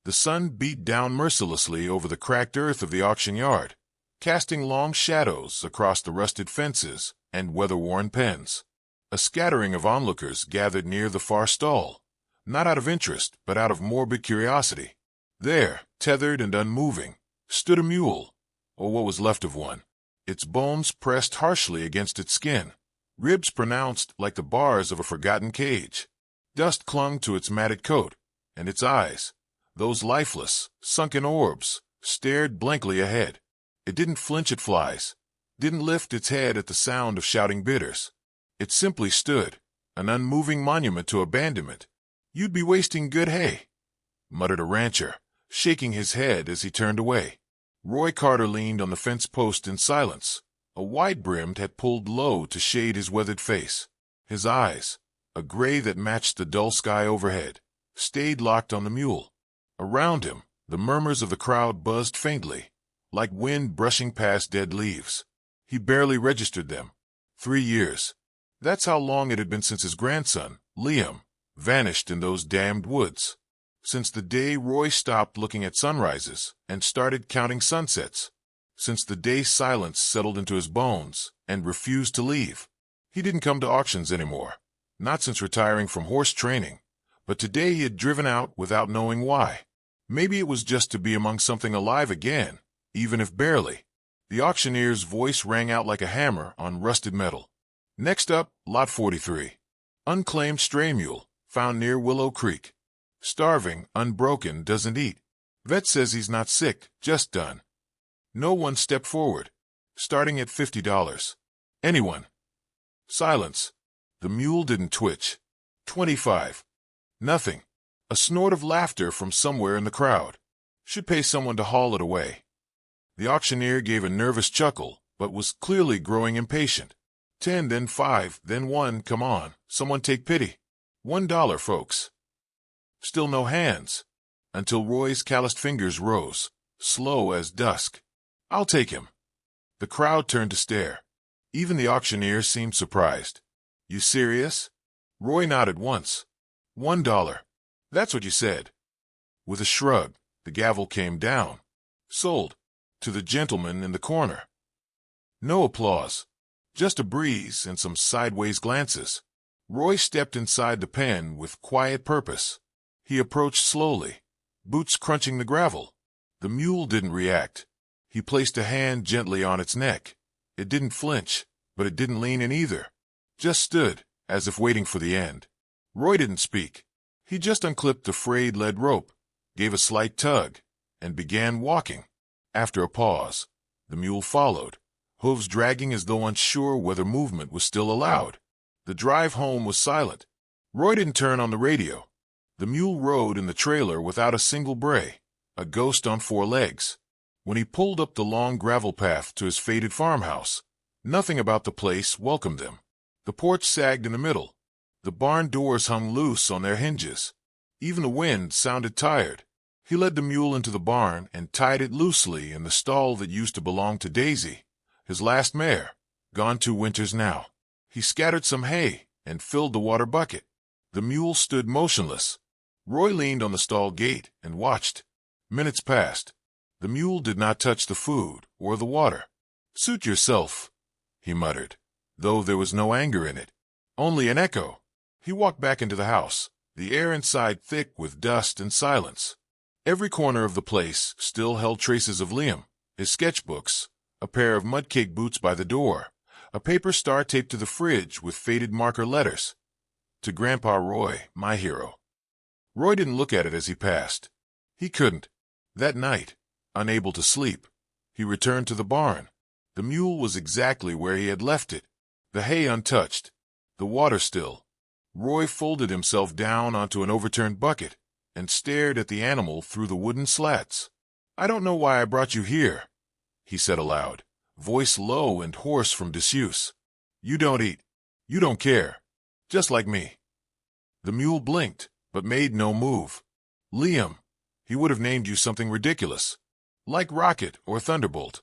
The sun beat down mercilessly over the cracked earth of the auction yard, casting long shadows across the rusted fences and weather-worn pens. A scattering of onlookers gathered near the far stall, not out of interest, but out of morbid curiosity. There, tethered and unmoving, stood a mule, or what was left of one, its bones pressed harshly against its skin, ribs pronounced like the bars of a forgotten cage. Dust clung to its matted coat, and its eyes, those lifeless, sunken orbs, stared blankly ahead. It didn't flinch at flies, didn't lift its head at the sound of shouting bidders. It simply stood, an unmoving monument to abandonment. "You'd be wasting good hay," muttered a rancher, shaking his head as he turned away. Roy Carter leaned on the fence post in silence, a wide-brimmed hat pulled low to shade his weathered face. His eyes, a gray that matched the dull sky overhead, stayed locked on the mule. Around him, the murmurs of the crowd buzzed faintly, like wind brushing past dead leaves. He barely registered them. 3 years. That's how long it had been since his grandson, Liam, vanished in those damned woods. Since the day Roy stopped looking at sunrises and started counting sunsets. Since the day silence settled into his bones and refused to leave. He didn't come to auctions anymore, not since retiring from horse training, but today he had driven out without knowing why. Maybe it was just to be among something alive again, even if barely. The auctioneer's voice rang out like a hammer on rusted metal. "Next up, Lot 43. Unclaimed stray mule, found near Willow Creek. Starving, unbroken, doesn't eat. Vet says he's not sick, just done." No one stepped forward. Starting at $50. "Anyone?" Silence. The mule didn't twitch. 25. Nothing. A snort of laughter from somewhere in the crowd. Should pay someone to haul it away. The auctioneer gave a nervous chuckle, but was clearly growing impatient. 10, then 5, then 1, come on, someone take pity. $1, folks. Still no hands, until Roy's calloused fingers rose, slow as dusk. "I'll take him." The crowd turned to stare. Even the auctioneer seemed surprised. "You serious?" Roy nodded once. $1. "That's what you said." With a shrug, the gavel came down. "Sold. To the gentleman in the corner." No applause. Just a breeze and some sideways glances. Roy stepped inside the pen with quiet purpose. He approached slowly, boots crunching the gravel. The mule didn't react. He placed a hand gently on its neck. It didn't flinch, but it didn't lean in either. Just stood, as if waiting for the end. Roy didn't speak. He just unclipped the frayed lead rope, gave a slight tug, and began walking. After a pause, the mule followed, hooves dragging as though unsure whether movement was still allowed. The drive home was silent. Roy didn't turn on the radio. The mule rode in the trailer without a single bray, a ghost on 4 legs. When he pulled up the long gravel path to his faded farmhouse, nothing about the place welcomed him. The porch sagged in the middle. The barn doors hung loose on their hinges. Even the wind sounded tired. He led the mule into the barn and tied it loosely in the stall that used to belong to Daisy, his last mare, gone 2 winters now. He scattered some hay and filled the water bucket. The mule stood motionless. Roy leaned on the stall gate and watched. Minutes passed. The mule did not touch the food or the water. "Suit yourself," he muttered, though there was no anger in it, only an echo. He walked back into the house, the air inside thick with dust and silence. Every corner of the place still held traces of Liam, his sketchbooks, a pair of mud-cake boots by the door, a paper star taped to the fridge with faded marker letters. "To Grandpa Roy, my hero." Roy didn't look at it as he passed. He couldn't. That night, unable to sleep, he returned to the barn. The mule was exactly where he had left it, the hay untouched, the water still. Roy folded himself down onto an overturned bucket and stared at the animal through the wooden slats. "I don't know why I brought you here," he said aloud, voice low and hoarse from disuse. "You don't eat. You don't care. Just like me." The mule blinked, but made no move. "Liam, he would have named you something ridiculous, like Rocket or Thunderbolt."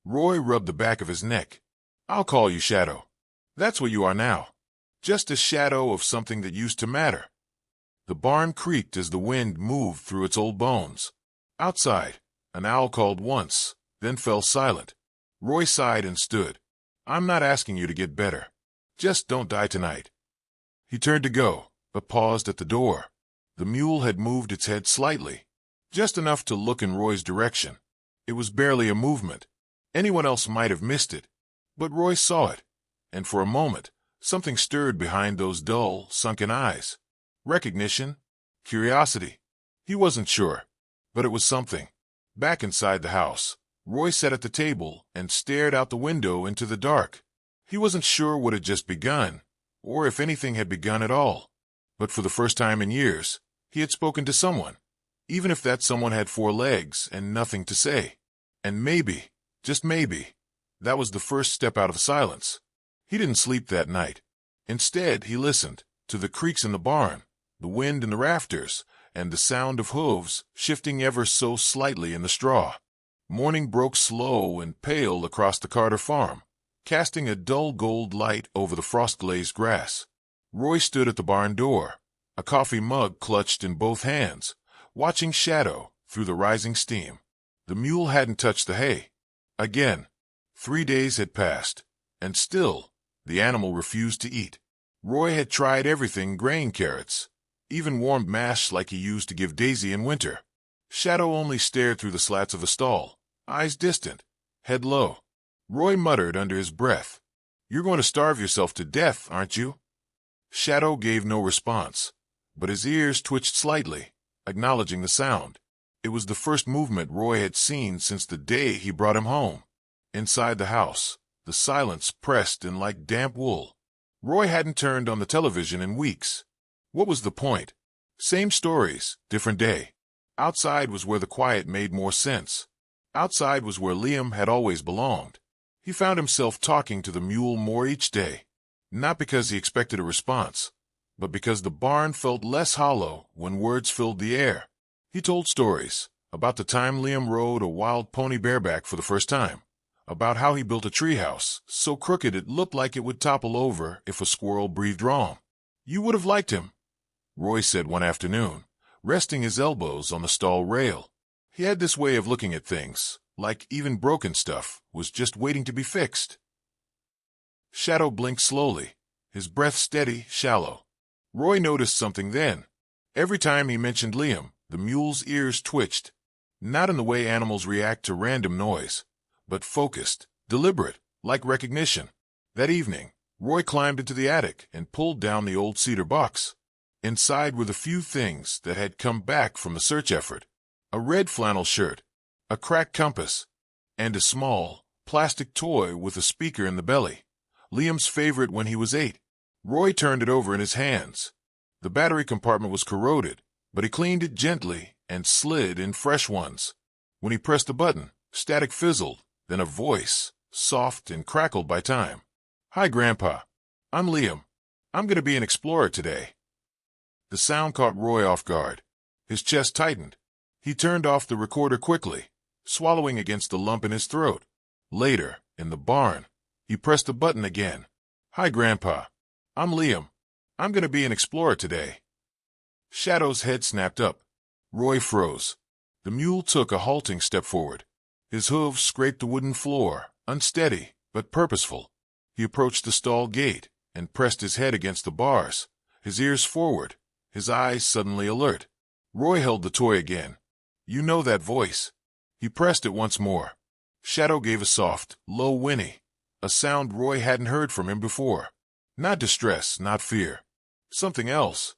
Roy rubbed the back of his neck. "I'll call you Shadow. That's what you are now. Just a shadow of something that used to matter." The barn creaked as the wind moved through its old bones. Outside, an owl called once, then fell silent. Roy sighed and stood. "I'm not asking you to get better. Just don't die tonight." He turned to go, but paused at the door. The mule had moved its head slightly, just enough to look in Roy's direction. It was barely a movement. Anyone else might have missed it, but Roy saw it, and for a moment, something stirred behind those dull, sunken eyes. Recognition? Curiosity? He wasn't sure, but it was something. Back inside the house, Roy sat at the table and stared out the window into the dark. He wasn't sure what had just begun, or if anything had begun at all. But for the first time in years, he had spoken to someone, even if that someone had 4 legs and nothing to say. And maybe, just maybe, that was the first step out of silence. He didn't sleep that night. Instead, he listened to the creaks in the barn, the wind in the rafters, and the sound of hooves shifting ever so slightly in the straw. Morning broke slow and pale across the Carter farm, casting a dull gold light over the frost-glazed grass. Roy stood at the barn door, a coffee mug clutched in both hands, watching Shadow through the rising steam. The mule hadn't touched the hay. Again, 3 days had passed, and still, the animal refused to eat. Roy had tried everything: grain carrots, even warmed mash like he used to give Daisy in winter. Shadow only stared through the slats of the stall, eyes distant, head low. Roy muttered under his breath, "You're going to starve yourself to death, aren't you?" Shadow gave no response, but his ears twitched slightly, acknowledging the sound. It was the first movement Roy had seen since the day he brought him home. Inside the house, the silence pressed in like damp wool. Roy hadn't turned on the television in weeks. What was the point? Same stories, different day. Outside was where the quiet made more sense. Outside was where Liam had always belonged. He found himself talking to the mule more each day, not because he expected a response, but because the barn felt less hollow when words filled the air. He told stories about the time Liam rode a wild pony bareback for the first time, about how he built a treehouse so crooked it looked like it would topple over if a squirrel breathed wrong. "You would have liked him," Roy said one afternoon, resting his elbows on the stall rail. He had this way of looking at things, like even broken stuff was just waiting to be fixed. Shadow blinked slowly, his breath steady, shallow. Roy noticed something then. Every time he mentioned Liam, the mule's ears twitched, not in the way animals react to random noise, but focused, deliberate, like recognition. That evening, Roy climbed into the attic and pulled down the old cedar box. Inside were the few things that had come back from the search effort: a red flannel shirt, a cracked compass, and a small, plastic toy with a speaker in the belly. Liam's favorite when he was 8. Roy turned it over in his hands. The battery compartment was corroded, but he cleaned it gently and slid in fresh ones. When he pressed a button, static fizzled, then a voice, soft and crackled by time. "Hi, Grandpa. I'm Liam. I'm going to be an explorer today." The sound caught Roy off guard. His chest tightened. He turned off the recorder quickly, swallowing against the lump in his throat. Later, in the barn, he pressed the button again. "Hi, Grandpa. I'm Liam. I'm going to be an explorer today." Shadow's head snapped up. Roy froze. The mule took a halting step forward. His hooves scraped the wooden floor, unsteady but purposeful. He approached the stall gate and pressed his head against the bars, his ears forward, his eyes suddenly alert. Roy held the toy again. "You know that voice." He pressed it once more. Shadow gave a soft, low whinny, a sound Roy hadn't heard from him before. Not distress, not fear. Something else.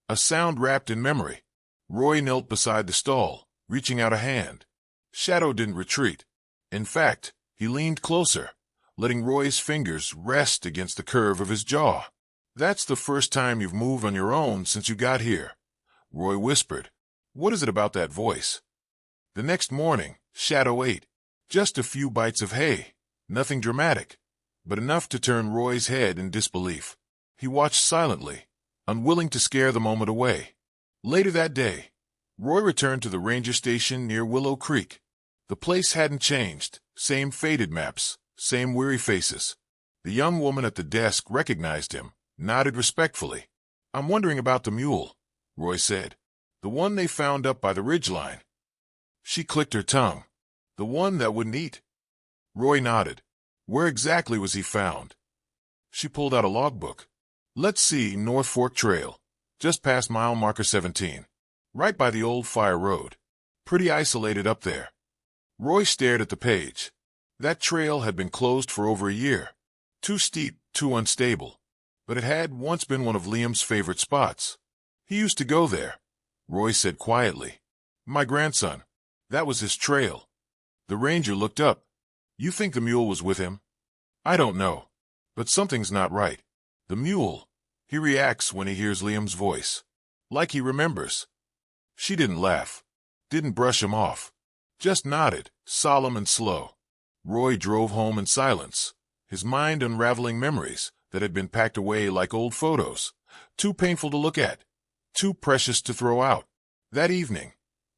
A sound wrapped in memory. Roy knelt beside the stall, reaching out a hand. Shadow didn't retreat. In fact, he leaned closer, letting Roy's fingers rest against the curve of his jaw. "That's the first time you've moved on your own since you got here," Roy whispered. "What is it about that voice?" The next morning, Shadow ate. Just a few bites of hay, nothing dramatic, but enough to turn Roy's head in disbelief. He watched silently, unwilling to scare the moment away. Later that day, Roy returned to the ranger station near Willow Creek. The place hadn't changed, same faded maps, same weary faces. The young woman at the desk recognized him, nodded respectfully. "I'm wondering about the mule," Roy said. "The one they found up by the ridgeline." She clicked her tongue. "The one that wouldn't eat?" Roy nodded. "Where exactly was he found?" She pulled out a logbook. "Let's see, North Fork Trail, just past mile marker 17. Right by the old fire road. Pretty isolated up there." Roy stared at the page. That trail had been closed for over a year. Too steep, too unstable. But it had once been one of Liam's favorite spots. "He used to go there," Roy said quietly. "My grandson. That was his trail." The ranger looked up. "You think the mule was with him?" "I don't know. But something's not right. The mule, he reacts when he hears Liam's voice. Like he remembers." She didn't laugh. Didn't brush him off. Just nodded, solemn and slow. Roy drove home in silence, his mind unraveling memories that had been packed away like old photos, too painful to look at, too precious to throw out. That evening,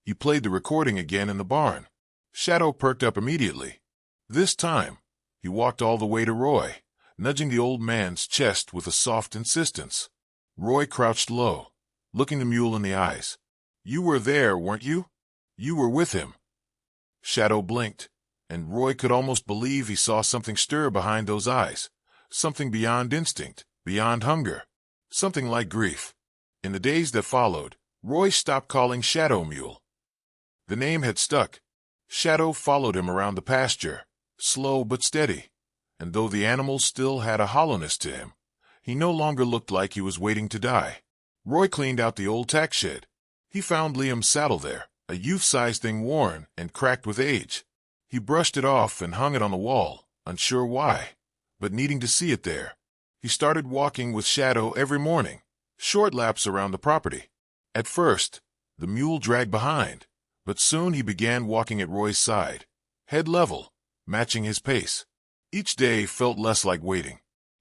he played the recording again in the barn. Shadow perked up immediately. This time, he walked all the way to Roy, nudging the old man's chest with a soft insistence. Roy crouched low, looking the mule in the eyes. "You were there, weren't you? You were with him." Shadow blinked, and Roy could almost believe he saw something stir behind those eyes, something beyond instinct, beyond hunger, something like grief. In the days that followed, Roy stopped calling Shadow Mule. The name had stuck. Shadow followed him around the pasture, slow but steady, and though the animal still had a hollowness to him, he no longer looked like he was waiting to die. Roy cleaned out the old tack shed. He found Liam's saddle there, a youth-sized thing worn and cracked with age. He brushed it off and hung it on the wall, unsure why, but needing to see it there. He started walking with Shadow every morning, short laps around the property. At first, the mule dragged behind, but soon he began walking at Roy's side, head level, matching his pace. Each day felt less like waiting,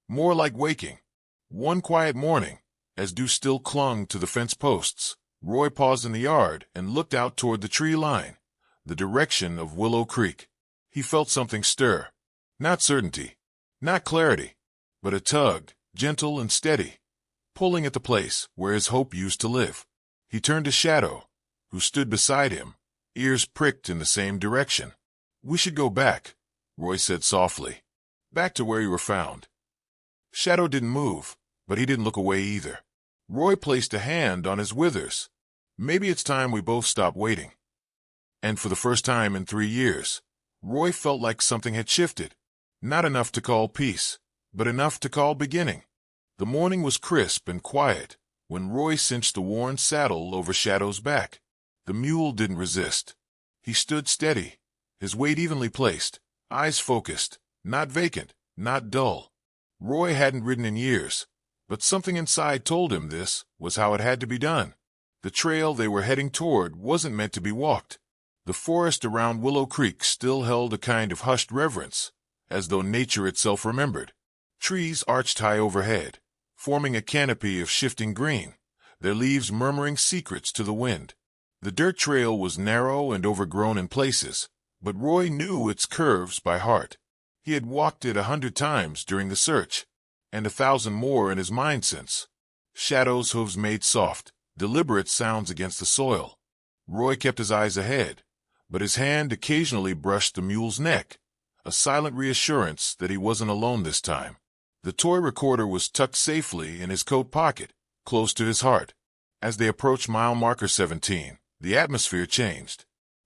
more like waking. One quiet morning, as dew still clung to the fence posts, Roy paused in the yard and looked out toward the tree line, the direction of Willow Creek. He felt something stir. Not certainty, not clarity, but a tug, gentle and steady, pulling at the place where his hope used to live. He turned to Shadow, who stood beside him, ears pricked in the same direction. "We should go back," Roy said softly. "Back to where you were found." Shadow didn't move, but he didn't look away either. Roy placed a hand on his withers. "Maybe it's time we both stopped waiting." And for the first time in 3 years, Roy felt like something had shifted. Not enough to call peace, but enough to call beginning. The morning was crisp and quiet when Roy cinched the worn saddle over Shadow's back. The mule didn't resist. He stood steady, his weight evenly placed, eyes focused, not vacant, not dull. Roy hadn't ridden in years, but something inside told him this was how it had to be done. The trail they were heading toward wasn't meant to be walked. The forest around Willow Creek still held a kind of hushed reverence, as though nature itself remembered. Trees arched high overhead, forming a canopy of shifting green, their leaves murmuring secrets to the wind. The dirt trail was narrow and overgrown in places, but Roy knew its curves by heart. He had walked it 100 times during the search, and 1,000 more in his mind since. Shadow's hooves made soft, deliberate sounds against the soil. Roy kept his eyes ahead, but his hand occasionally brushed the mule's neck, a silent reassurance that he wasn't alone this time. The toy recorder was tucked safely in his coat pocket, close to his heart. As they approached mile marker 17, the atmosphere changed.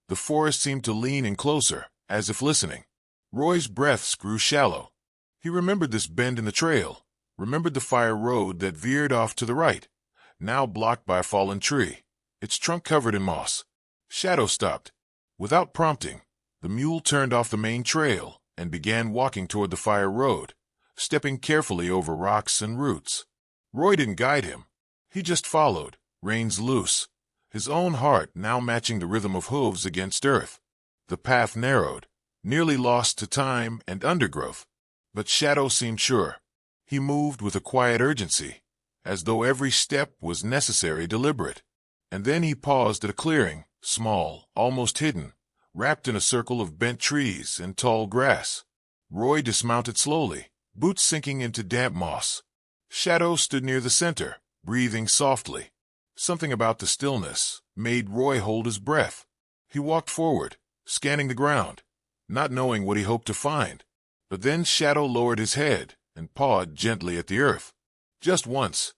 The forest seemed to lean in closer, as if listening. Roy's breaths grew shallow. He remembered this bend in the trail, remembered the fire road that veered off to the right, now blocked by a fallen tree, its trunk covered in moss. Shadow stopped. Without prompting, the mule turned off the main trail and began walking toward the fire road, stepping carefully over rocks and roots. Roy didn't guide him. He just followed, reins loose, his own heart now matching the rhythm of hooves against earth. The path narrowed, nearly lost to time and undergrowth, but Shadow seemed sure. He moved with a quiet urgency, as though every step was necessary, deliberate. And then he paused at a clearing, small, almost hidden, wrapped in a circle of bent trees and tall grass. Roy dismounted slowly, boots sinking into damp moss. Shadow stood near the center, breathing softly. Something about the stillness made Roy hold his breath. He walked forward, scanning the ground, not knowing what he hoped to find. But then Shadow lowered his head and pawed gently at the earth. Just once.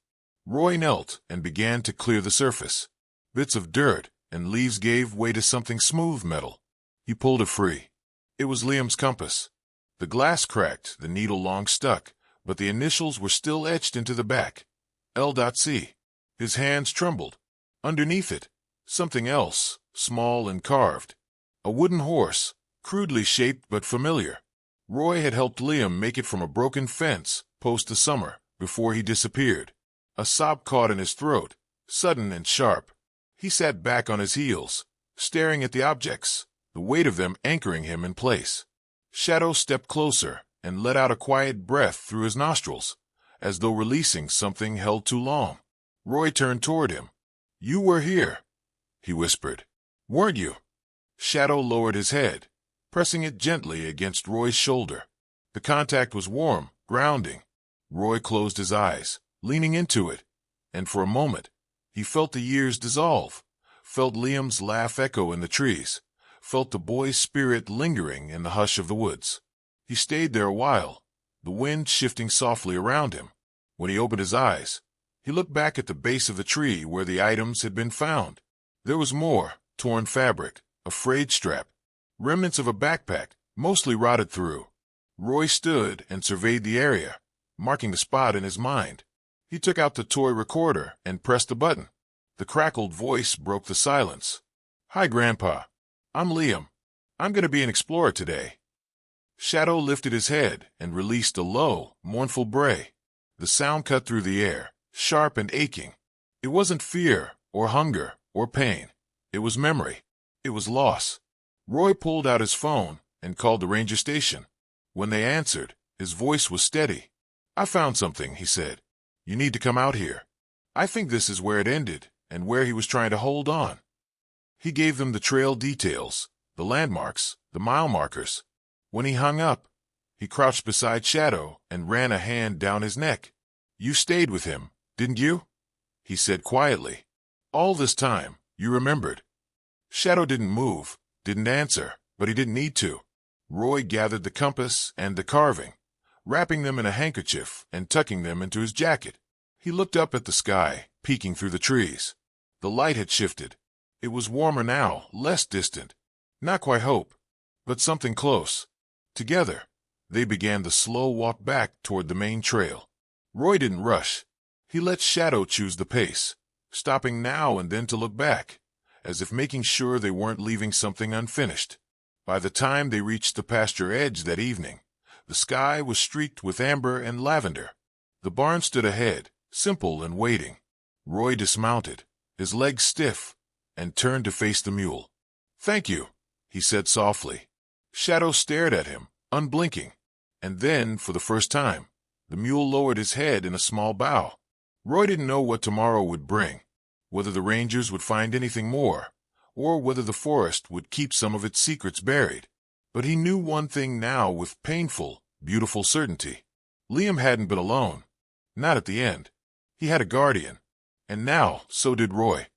Roy knelt and began to clear the surface. Bits of dirt and leaves gave way to something smooth metal. He pulled it free. It was Liam's compass. The glass cracked, the needle long stuck, but the initials were still etched into the back. L.C. His hands trembled. Underneath it, something else, small and carved. A wooden horse, crudely shaped but familiar. Roy had helped Liam make it from a broken fence post the summer before he disappeared. A sob caught in his throat, sudden and sharp. He sat back on his heels, staring at the objects, the weight of them anchoring him in place. Shadow stepped closer and let out a quiet breath through his nostrils, as though releasing something held too long. Roy turned toward him. "You were here," he whispered. "Weren't you?" Shadow lowered his head, pressing it gently against Roy's shoulder. The contact was warm, grounding. Roy closed his eyes, leaning into it, and for a moment he felt the years dissolve, felt Liam's laugh echo in the trees, felt the boy's spirit lingering in the hush of the woods. He stayed there a while, the wind shifting softly around him. When he opened his eyes, he looked back at the base of the tree where the items had been found. There was more: torn fabric, a frayed strap, remnants of a backpack, mostly rotted through. Roy stood and surveyed the area, marking the spot in his mind. He took out the toy recorder and pressed the button. The crackled voice broke the silence. "Hi, Grandpa. I'm Liam. I'm going to be an explorer today." Shadow lifted his head and released a low, mournful bray. The sound cut through the air, sharp and aching. It wasn't fear or hunger or pain. It was memory. It was loss. Roy pulled out his phone and called the ranger station. When they answered, his voice was steady. "I found something," he said. "You need to come out here. I think this is where it ended and where he was trying to hold on." He gave them the trail details, the landmarks, the mile markers. When he hung up, he crouched beside Shadow and ran a hand down his neck. "You stayed with him, didn't you?" he said quietly. "All this time, you remembered." Shadow didn't move, didn't answer, but he didn't need to. Roy gathered the compass and the carving, wrapping them in a handkerchief and tucking them into his jacket. He looked up at the sky, peeking through the trees. The light had shifted. It was warmer now, less distant. Not quite hope, but something close. Together, they began the slow walk back toward the main trail. Roy didn't rush. He let Shadow choose the pace, stopping now and then to look back, as if making sure they weren't leaving something unfinished. By the time they reached the pasture edge that evening, the sky was streaked with amber and lavender. The barn stood ahead, simple and waiting. Roy dismounted, his legs stiff, and turned to face the mule. "Thank you," he said softly. Shadow stared at him, unblinking, and then, for the first time, the mule lowered his head in a small bow. Roy didn't know what tomorrow would bring, whether the rangers would find anything more, or whether the forest would keep some of its secrets buried. But he knew one thing now with painful, beautiful certainty. Liam hadn't been alone. Not at the end. He had a guardian. And now, so did Roy.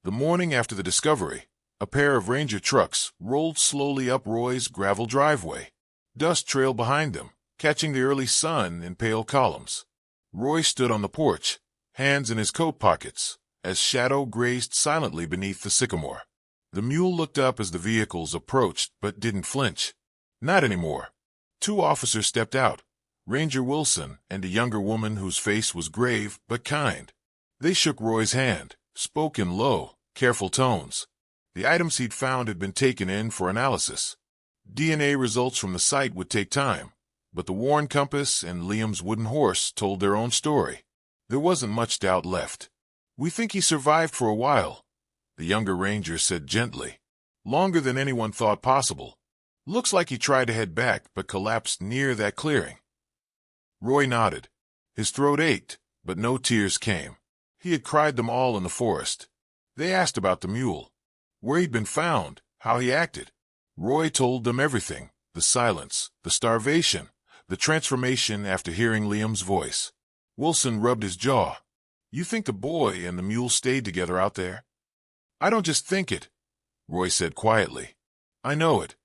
The morning after the discovery, a pair of ranger trucks rolled slowly up Roy's gravel driveway. Dust trailed behind them, catching the early sun in pale columns. Roy stood on the porch, hands in his coat pockets, as Shadow grazed silently beneath the sycamore. The mule looked up as the vehicles approached but didn't flinch. Not anymore. Two officers stepped out, Ranger Wilson and a younger woman whose face was grave but kind. They shook Roy's hand, spoke in low, careful tones. The items he'd found had been taken in for analysis. DNA results from the site would take time, but the worn compass and Liam's wooden horse told their own story. There wasn't much doubt left. "We think he survived for a while," the younger ranger said gently. "Longer than anyone thought possible. Looks like he tried to head back but collapsed near that clearing." Roy nodded. His throat ached, but no tears came. He had cried them all in the forest. They asked about the mule, where he'd been found, how he acted. Roy told them everything: the silence, the starvation, the transformation after hearing Liam's voice. Wilson rubbed his jaw. You think the boy and the mule stayed together out there? I don't just think it, Roy said quietly. I know it.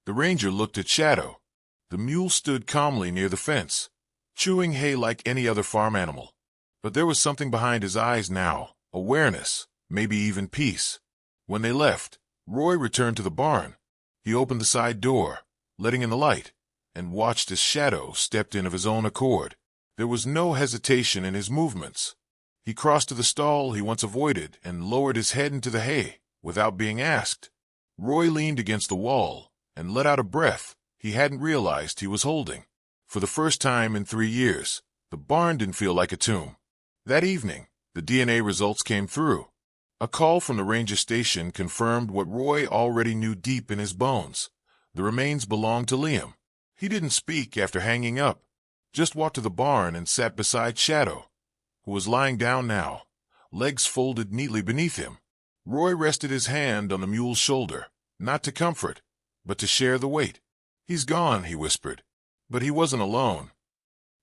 The ranger looked at Shadow. The mule stood calmly near the fence, chewing hay like any other farm animal. But there was something behind his eyes now, awareness, maybe even peace. When they left, Roy returned to the barn. He opened the side door, letting in the light, and watched as Shadow stepped in of his own accord. There was no hesitation in his movements. He crossed to the stall he once avoided and lowered his head into the hay, without being asked. Roy leaned against the wall and let out a breath he hadn't realized he was holding. For the first time in 3 years, the barn didn't feel like a tomb. That evening, the DNA results came through. A call from the ranger station confirmed what Roy already knew deep in his bones. The remains belonged to Liam. He didn't speak after hanging up, just walked to the barn and sat beside Shadow, who was lying down now, legs folded neatly beneath him. Roy rested his hand on the mule's shoulder, not to comfort, but to share the weight. He's gone, he whispered. But he wasn't alone.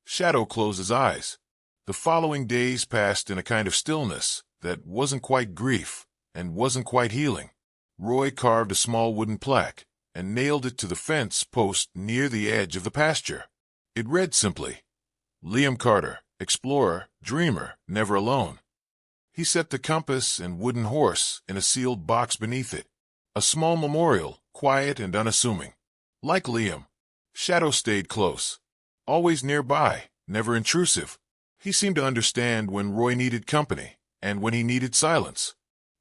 Shadow closed his eyes. The following days passed in a kind of stillness that wasn't quite grief and wasn't quite healing. Roy carved a small wooden plaque and nailed it to the fence post near the edge of the pasture. It read simply, Liam Carter, explorer, dreamer, never alone. He set the compass and wooden horse in a sealed box beneath it, a small memorial, quiet and unassuming. Like Liam, Shadow stayed close, always nearby, never intrusive. He seemed to understand when Roy needed company and when he needed silence.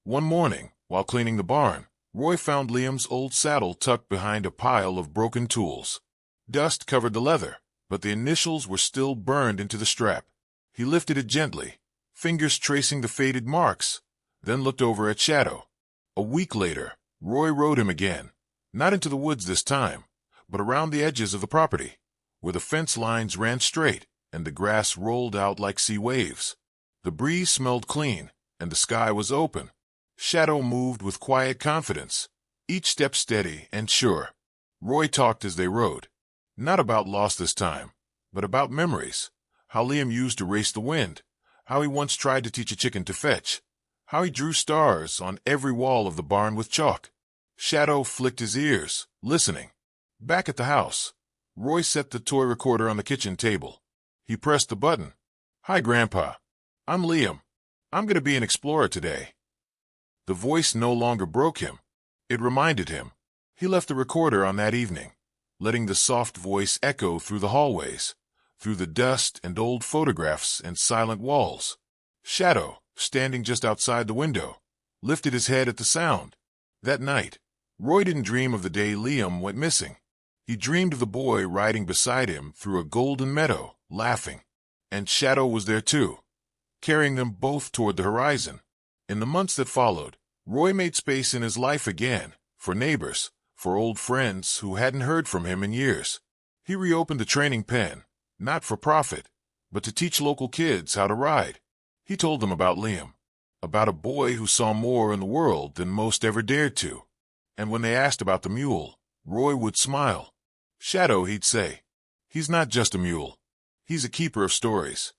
One morning, while cleaning the barn, Roy found Liam's old saddle tucked behind a pile of broken tools. Dust covered the leather, but the initials were still burned into the strap. He lifted it gently, fingers tracing the faded marks, then looked over at Shadow. A week later, Roy rode him again, not into the woods this time, but around the edges of the property, where the fence lines ran straight and the grass rolled out like sea waves. The breeze smelled clean, and the sky was open. Shadow moved with quiet confidence, each step steady and sure. Roy talked as they rode, not about loss this time, but about memories, how Liam used to race the wind, how he once tried to teach a chicken to fetch, how he drew stars on every wall of the barn with chalk. Shadow flicked his ears, listening. Back at the house, Roy set the toy recorder on the kitchen table. He pressed the button. Hi, Grandpa. I'm Liam. I'm going to be an explorer today. The voice no longer broke him. It reminded him. He left the recorder on that evening, letting the soft voice echo through the hallways, through the dust and old photographs and silent walls. Shadow, standing just outside the window, lifted his head at the sound. That night, Roy didn't dream of the day Liam went missing. He dreamed of the boy riding beside him through a golden meadow, laughing. And Shadow was there too, carrying them both toward the horizon. In the months that followed, Roy made space in his life again, for neighbors, for old friends who hadn't heard from him in years. He reopened the training pen, not for profit, but to teach local kids how to ride. He told them about Liam, about a boy who saw more in the world than most ever dared to. And when they asked about the mule, Roy would smile. Shadow, he'd say, he's not just a mule. He's a keeper of stories.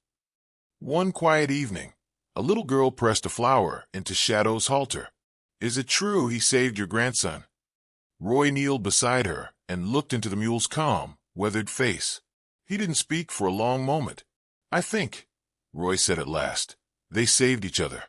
One quiet evening, a little girl pressed a flower into Shadow's halter. Is it true he saved your grandson? Roy kneeled beside her and looked into the mule's calm, weathered face. He didn't speak for a long moment. I think, Roy said at last, they saved each other.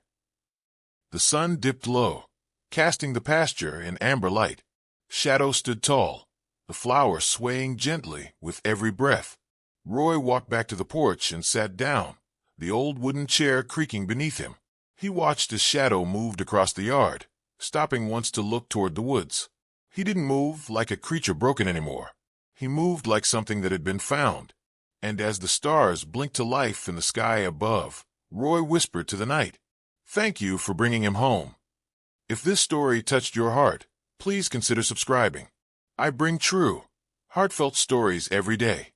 The sun dipped low, casting the pasture in amber light. Shadow stood tall, the flower swaying gently with every breath. Roy walked back to the porch and sat down, the old wooden chair creaking beneath him. He watched as Shadow moved across the yard, stopping once to look toward the woods. He didn't move like a creature broken anymore. He moved like something that had been found. And as the stars blinked to life in the sky above, Roy whispered to the night, "Thank you for bringing him home." If this story touched your heart, please consider subscribing. I bring true, heartfelt stories every day.